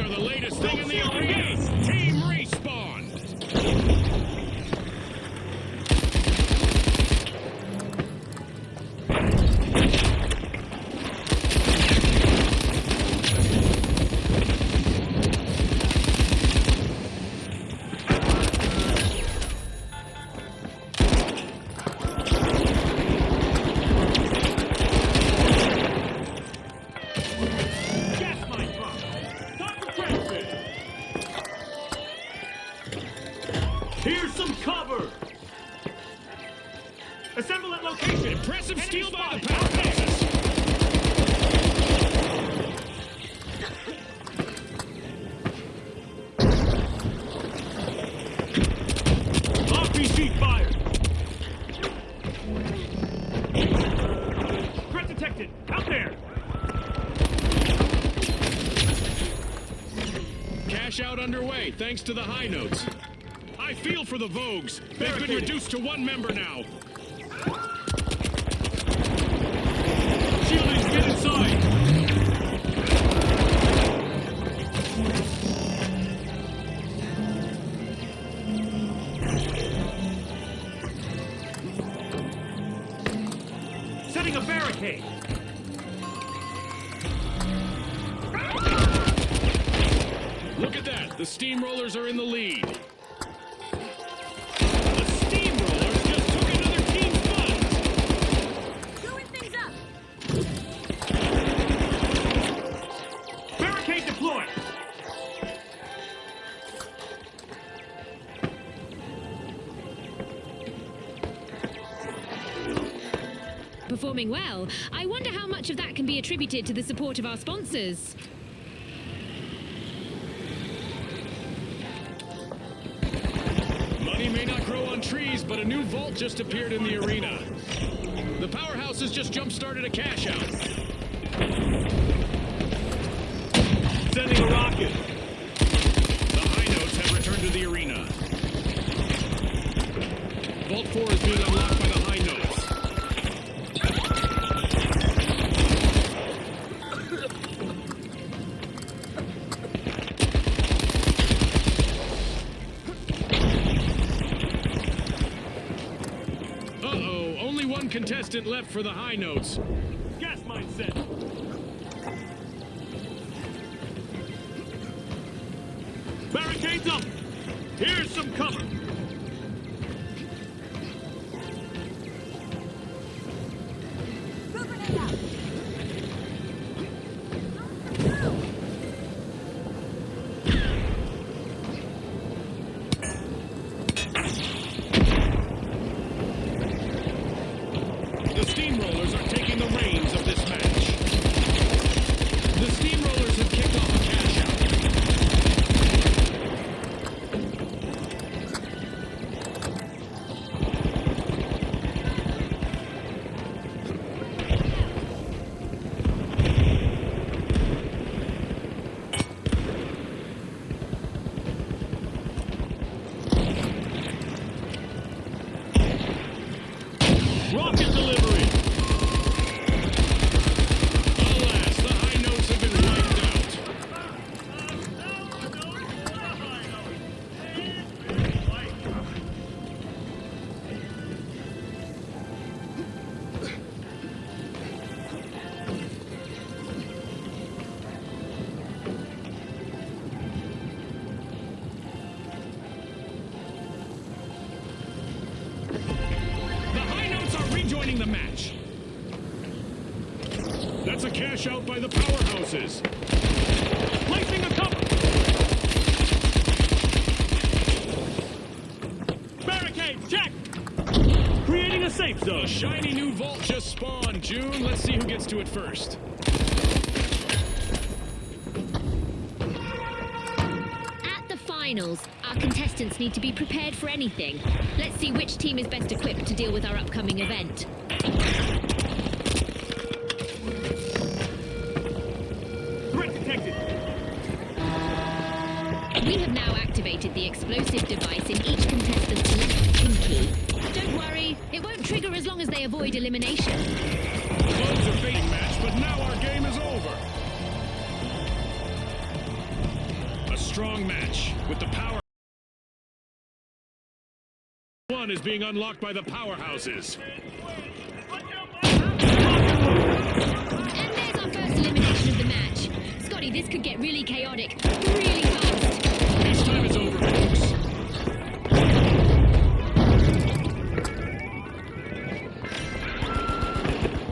are the latest thing in the arena. Team respawn. Here's some cover! Assemble at location! Impressive steal by the powerhouses! RPG fired! Threat detected! Out there! Cash out underway, thanks to the high notes. I feel for the Vogues. They've been reduced to one member now. Shielding, get inside! Setting a barricade! Look at that, the steamrollers are in the lead. Performing well. I wonder how much of that can be attributed to the support of our sponsors. Money may not grow on trees, but a new vault just appeared in the arena. The powerhouses just jump-started a cash out. Sending a rocket. The high notes have returned to the arena. Vault 4 is being unlocked by the high notes. One contestant left for the high notes. Gas mine set. Barricades up. Here's some cover. The steamrollers are taking the reins of this match. The steamrollers have kicked off a cash out. Rocket delivery! Alas, the high notes have been wiped out. Rejoining the match. That's a cash out by the powerhouses. Placing a cover. Barricades, check. Creating a safe zone. A shiny new vault just spawned, June. Let's see who gets to it first. At the finals, our contestants need to be prepared for anything. Let's see which team is best equipped to deal with our upcoming event. Threat detected. We have now activated the explosive device in each contestant's left pinky. Don't worry, it won't trigger as long as they avoid elimination. Close a baiting match, but now our game is over. strong match, with the power. One is being unlocked by the powerhouses. And there's our first elimination of the match. Scotty, this could get really chaotic, really fast. This time it's over, folks.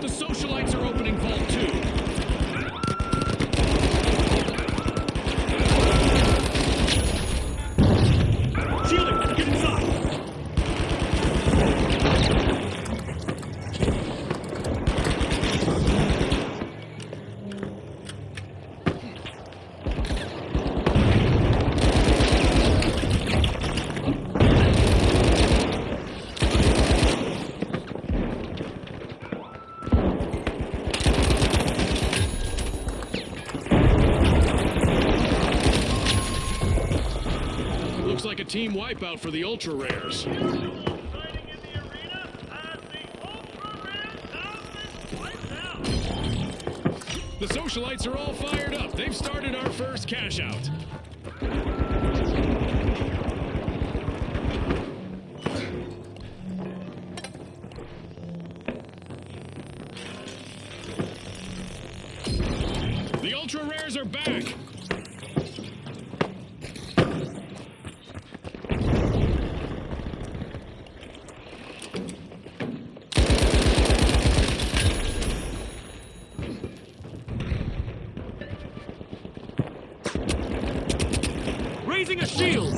The socialites are opening Vault 2. Shielding, get inside. Looks like a team wipeout for the ultra rares. The socialites are all fired up. They've started our first cash out. The ultra rares are back. Raising a shield.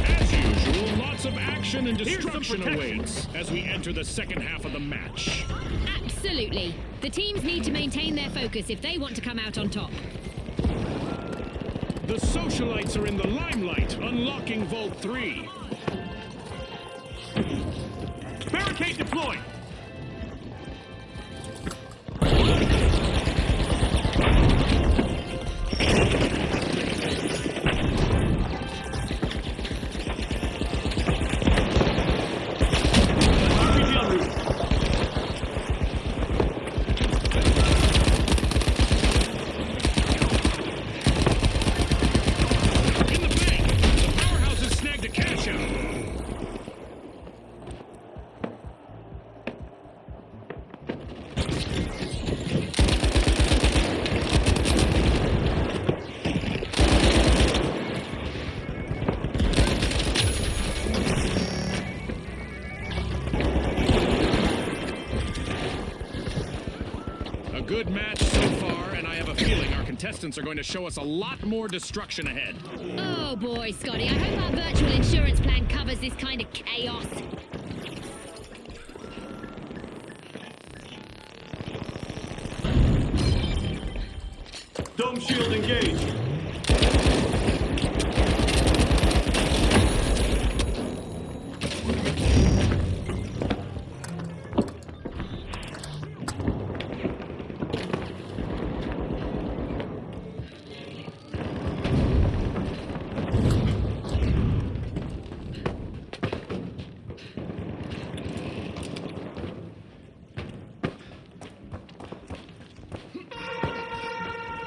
As usual, lots of action and destruction awaits as we enter the second half of the match. Absolutely. The teams need to maintain their focus if they want to come out on top. The socialites are in the limelight, unlocking Vault 3. Barricade deployed. In the bank, the powerhouses snagged a cash out. A good match so far, and I have a feeling our contestants are going to show us a lot more destruction ahead. Oh boy, Scotty, I hope our virtual insurance plan covers this kind of chaos. Dome shield engaged.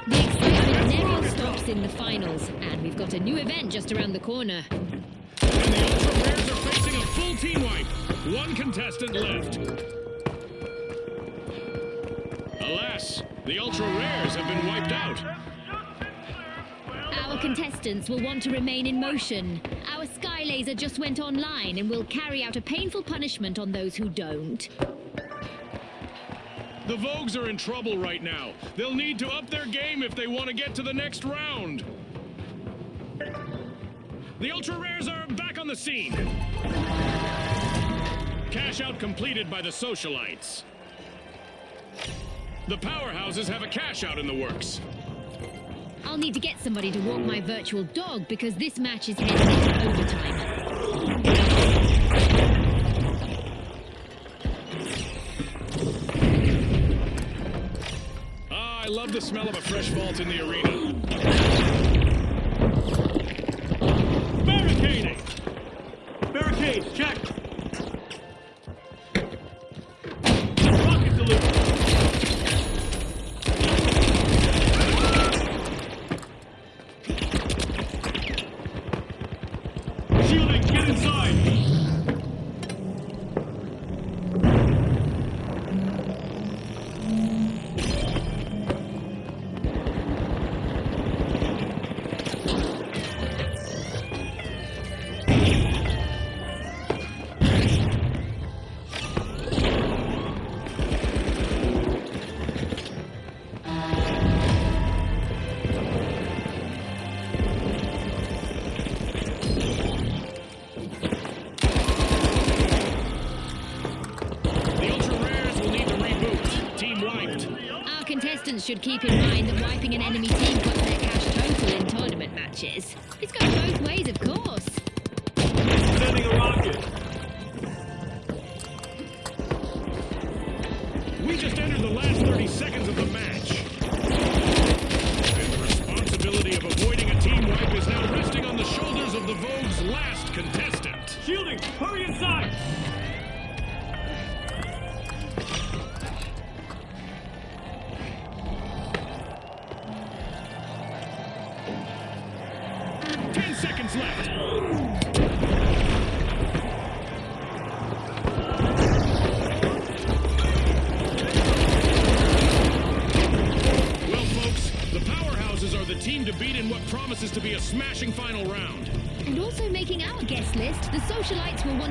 The excitement never stops in the finals, and we've got a new event just around the corner. And the ultra rares are facing a full team wipe. One contestant left. Alas, the ultra rares have been wiped out. Our contestants will want to remain in motion. Our sky laser just went online and will carry out a painful punishment on those who don't. The Vogues are in trouble right now. They'll need to up their game if they want to get to the next round. The ultra rares are back on the scene. Cash out completed by the socialites. The powerhouses have a cash out in the works. I'll need to get somebody to walk my virtual dog because this match is heading into overtime. I love the smell of a fresh vault in the arena. Barricading! Barricades, check! Rocket delivered! Shielding, get inside! Contestants should keep in mind that wiping an enemy team cuts their cash total in tournament matches. It's going both ways, of course. Sending a rocket! We just entered the last 30 seconds of the match. And the responsibility of avoiding a team wipe is now resting on the shoulders of the Vogue's last contestant. Shielding, hurry inside! Seconds left. Well, folks, the powerhouses are the team to beat in what promises to be a smashing final round. And also making our guest list, the socialites will want